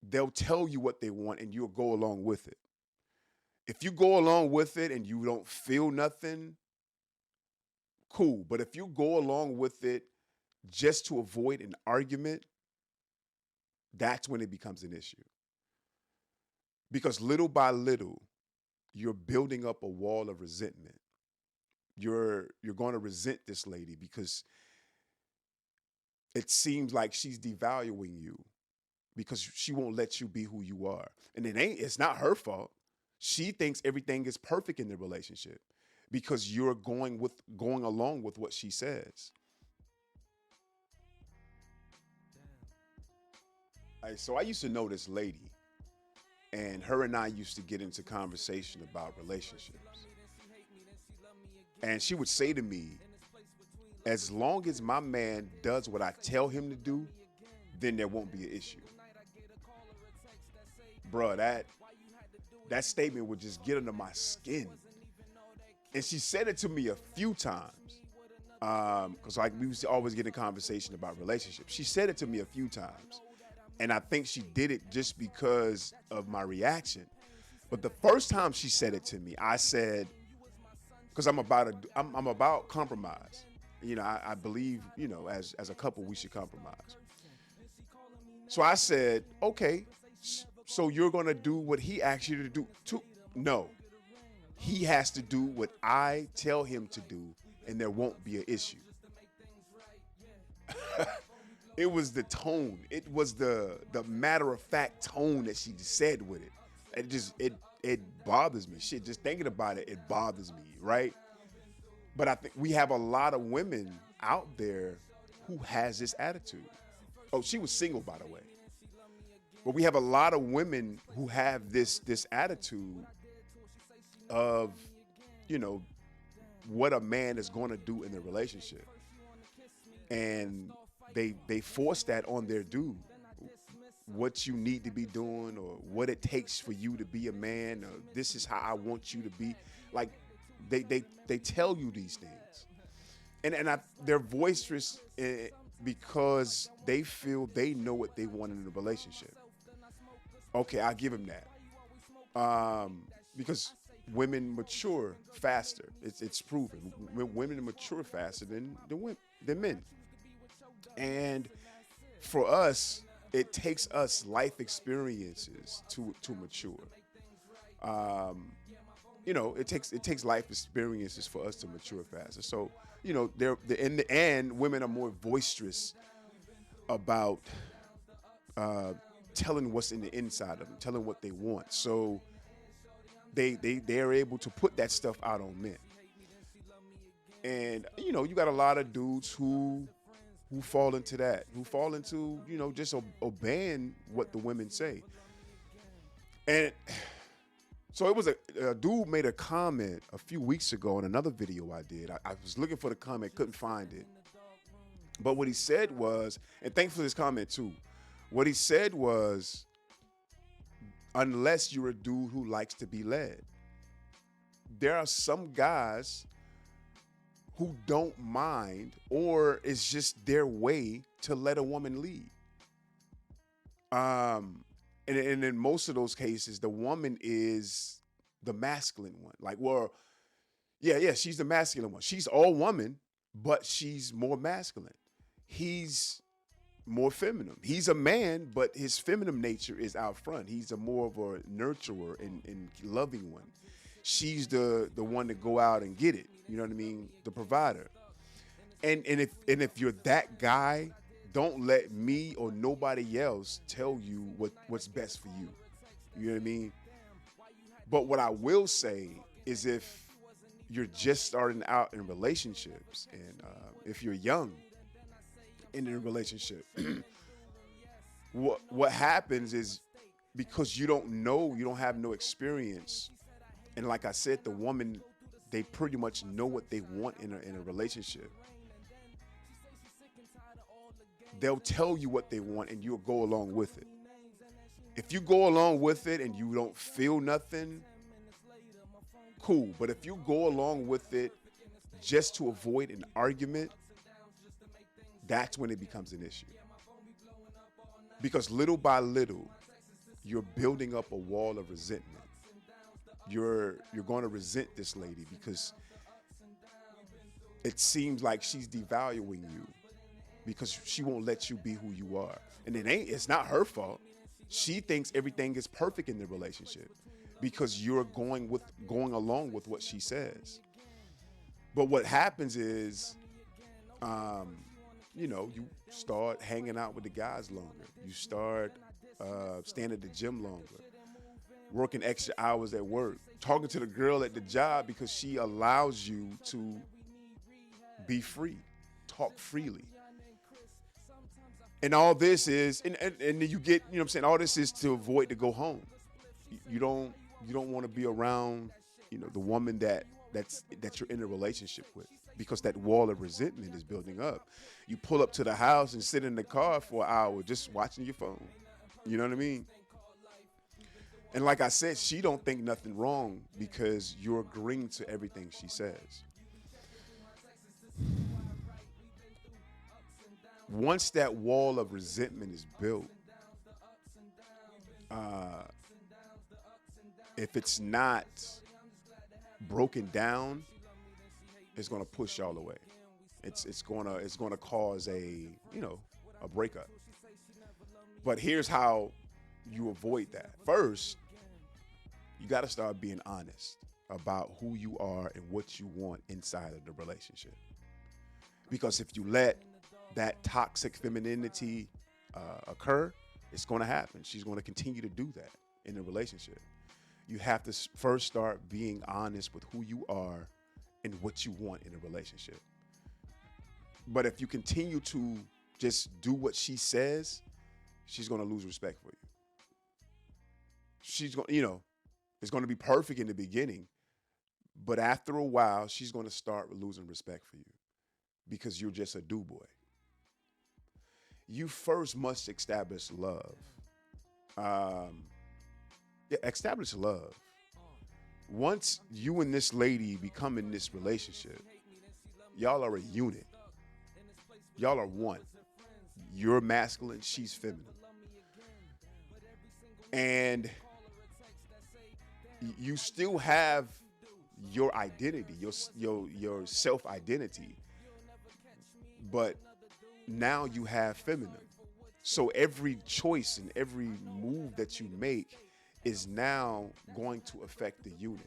they'll tell you what they want and you'll go along with it. If you go along with it and you don't feel nothing, cool. But if you go along with it just to avoid an argument, that's when it becomes an issue. Because little by little, you're building up a wall of resentment. You're going to resent this lady because it seems like she's devaluing you because she won't let you be who you are. And it's not her fault. She thinks everything is perfect in the relationship because you're going along with what she says. So I used to know this lady, and her and I used to get into conversation about relationships. And she would say to me, as long as my man does what I tell him to do, then there won't be an issue. Bruh, that statement would just get under my skin. And she said it to me a few times. Because like we used to always get in conversation about relationships. She said it to me a few times. And I think she did it just because of my reaction. But the first time she said it to me, I said, because I'm about compromise. I believe, as a couple, we should compromise. So I said, okay, so you're going to do what he asks you to do too? No, he has to do what I tell him to do, and there won't be an issue. It was the tone. It was the matter of fact tone that she said with it. It bothers me. Shit, just thinking about it, it bothers me, right? But I think we have a lot of women out there who has this attitude. Oh, she was single, by the way. But we have a lot of women who have this attitude of, what a man is going to do in the relationship, and they force that on their dude. What you need to be doing, or what it takes for you to be a man, or this is how I want you to be. Like they tell you these things, and they're boisterous because they feel they know what they want in a relationship. Okay, I'll give them that. Because women mature faster. It's proven. Women mature faster than men. And for us, it takes us life experiences to mature. It takes life experiences for us to mature faster. So, they're in the end, women are more boisterous about telling what's in the inside of them, telling what they want. So they're able to put that stuff out on men. And you got a lot of dudes who fall into that, who fall into just obeying what the women say. And so it was a dude made a comment a few weeks ago in another video I did. I was looking for the comment, couldn't find it. But what he said was, and thanks for this comment too. What he said was, unless you're a dude who likes to be led, there are some guys who don't mind, or it's just their way to let a woman lead. And in most of those cases, the woman is the masculine one. Like, well, yeah, she's the masculine one. She's all woman, but she's more masculine. He's more feminine. He's a man, but his feminine nature is out front. He's a more of a nurturer and loving one. She's the one to go out and get it. You know what I mean? The provider. And if you're that guy, don't let me or nobody else tell you what's best for you. You know what I mean? But what I will say is, if you're just starting out in relationships, and if you're young in a relationship, what happens is, because you don't know, you don't have no experience, and like I said, the woman, they pretty much know what they want in a relationship. They'll tell you what they want, and you'll go along with it. If you go along with it and you don't feel nothing, cool. But if you go along with it just to avoid an argument, that's when it becomes an issue. Because little by little, you're building up a wall of resentment. You're going to resent this lady because it seems like she's devaluing you because she won't let you be who you are. And it's not her fault. She thinks everything is perfect in the relationship because you're going along with what she says. But what happens is, you start hanging out with the guys longer. You start staying at the gym longer, working extra hours at work, talking to the girl at the job because she allows you to be free, talk freely. And all this is, and then you get, you know what I'm saying, all this is to avoid to go home. You don't want to be around, the woman that you're in a relationship with because that wall of resentment is building up. You pull up to the house and sit in the car for an hour just watching your phone. You know what I mean? And like I said, she don't think nothing wrong because you're agreeing to everything she says. Once that wall of resentment is built, if it's not broken down, it's gonna push y'all away. It's gonna cause a breakup. But here's how you avoid that. First, you got to start being honest about who you are and what you want inside of the relationship. Because if you let that toxic femininity occur, it's going to happen. She's going to continue to do that in the relationship. You have to first start being honest with who you are and what you want in a relationship. But if you continue to just do what she says, she's going to lose respect for you. She's going, it's going to be perfect in the beginning, but after a while, she's going to start losing respect for you because you're just a do-boy. You first must establish love. Establish love. Once you and this lady become in this relationship, y'all are a unit. Y'all are one. You're masculine, she's feminine. And you still have your identity, your self-identity, but now you have feminine. So every choice and every move that you make is now going to affect the unit.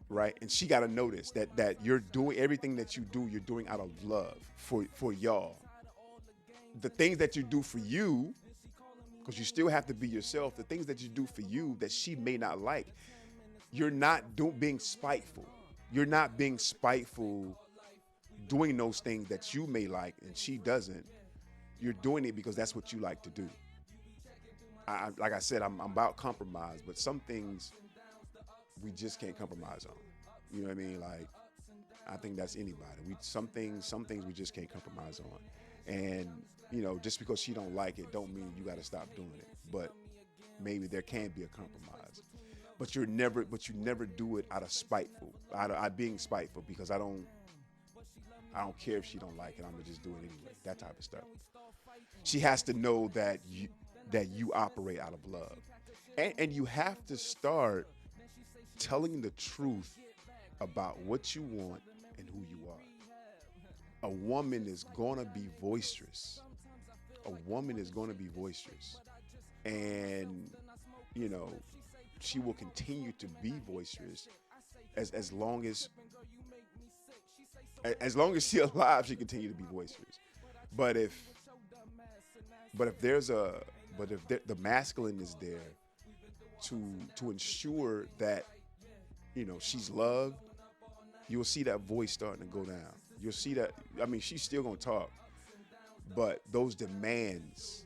Right? And she got to notice that you're doing everything that you do, you're doing out of love for y'all. The things that you do for you, because you still have to be yourself, the things that you do for you that she may not like, you're not being spiteful. You're not being spiteful doing those things that you may like and she doesn't. You're doing it because that's what you like to do. Like I said, I'm about compromise, but some things we just can't compromise on. You know what I mean? Like, I think that's anybody. Some things we just can't compromise on. And, just because she don't like it don't mean you got to stop doing it. But maybe there can be a compromise. But you never do it out of being spiteful, because I don't care if she don't like it. I'm gonna just do it anyway. That type of stuff. She has to know that you operate out of love, and you have to start telling the truth about what you want and who you are. A woman is gonna be boisterous. And she will continue to be boisterous as long as she's alive. She continue to be boisterous. But if the masculine is there to ensure that she's loved, you'll see that voice starting to go down. You'll see that. I mean, she's still gonna talk, but those demands,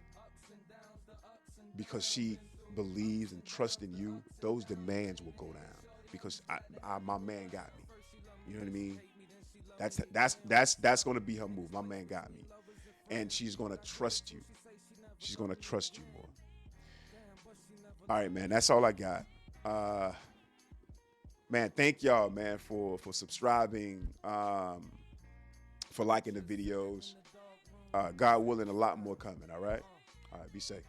because she believes and trusts in you, those demands will go down because my man got me. You know what I mean? That's going to be her move. My man got me, and she's going to trust you. She's going to trust you more. All right, man. That's all I got. Man, thank y'all, man, for subscribing, for liking the videos. God willing, a lot more coming. All right. Be safe.